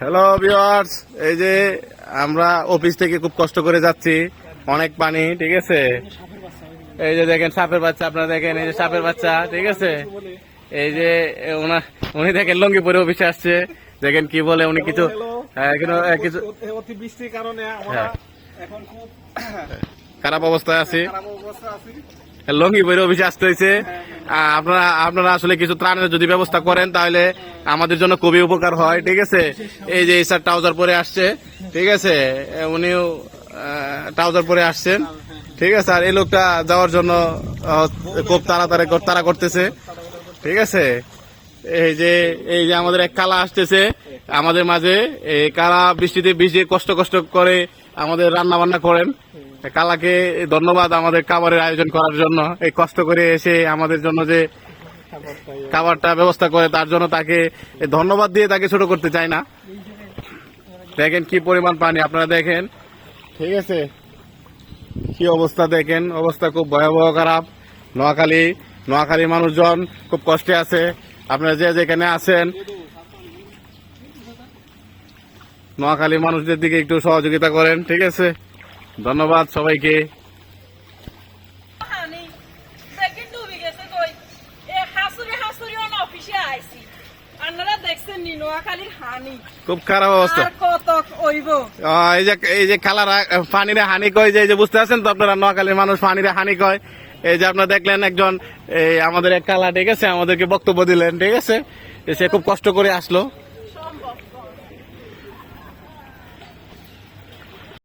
Hello viewers, এই যে আমরা অফিস থেকে খুব কষ্ট করে যাচ্ছি, অনেক পানি, ঠিক আছে। এই যে দেখেন সাপের বাচ্চা, আপনারা দেখেন এই যে সাপের বাচ্চা, ঠিক আছে। এই যে উনি দেখেন লঙ্গি পরে অফিসে আসছে, দেখেন কি বলে উনি কিছু কিছু অতিবৃষ্টির কারণে এখন খুব খারাপ অবস্থায় আছি, লঙ্গি পরে অফিসে আসতে হয়েছে। আপনারা আসলে কিছু ত্রাণের যদি ব্যবস্থা করেন তাহলে আমাদের জন্য খুবই উপকার হয়, ঠিক আছে। এই যে স্যার ট্রাউজার পরে আসছে, ঠিক আছে, উনিও ট্রাউজার পরে আসছেন, ঠিক আছে। আর এই লোকটা যাওয়ার জন্য খুব তাড়া করতেছে, ঠিক আছে। এই যে আমাদের এক কালা আসতেছে আমাদের মাঝে, এই কালা বৃষ্টিতে ভিজে কষ্ট করে আমাদের রান্না বান্না করেন। কালাকে ধন্যবাদ আমাদের খাবারের আয়োজন করার জন্য, এই কষ্ট করে এসে আমাদের জন্য যে খাবারটা ব্যবস্থা করে তার জন্য তাকে ধন্যবাদ দিয়ে তাকে ছোট করতে চাই না। দেখেন কি পরিমাণ পানি, আপনারা দেখেন, ঠিক আছে, কি অবস্থা দেখেন, অবস্থা খুব ভয়াবহ খারাপ। নোয়াখালী মানুষজন খুব কষ্টে আছে। আপনারা যে যেখানে আছেন নোয়াখালী মানুষদের দিকে একটু সহযোগিতা করেন, ঠিক আছে। ধন্যবাদ সবাইকে। খুব খারাপ অবস্থা, এই যে খালারা পানিরে হানি কয়, যে বুঝতে আছেন তো আপনারা, নোয়াখালীর মানুষ পানিরে হানি কয়। এই যে আপনারা দেখলেন একজন আমাদের এক কালা, ঠিক আছে, আমাদেরকে বক্তব্য দিলেন, ঠিক আছে, সে খুব কষ্ট করে আসলো।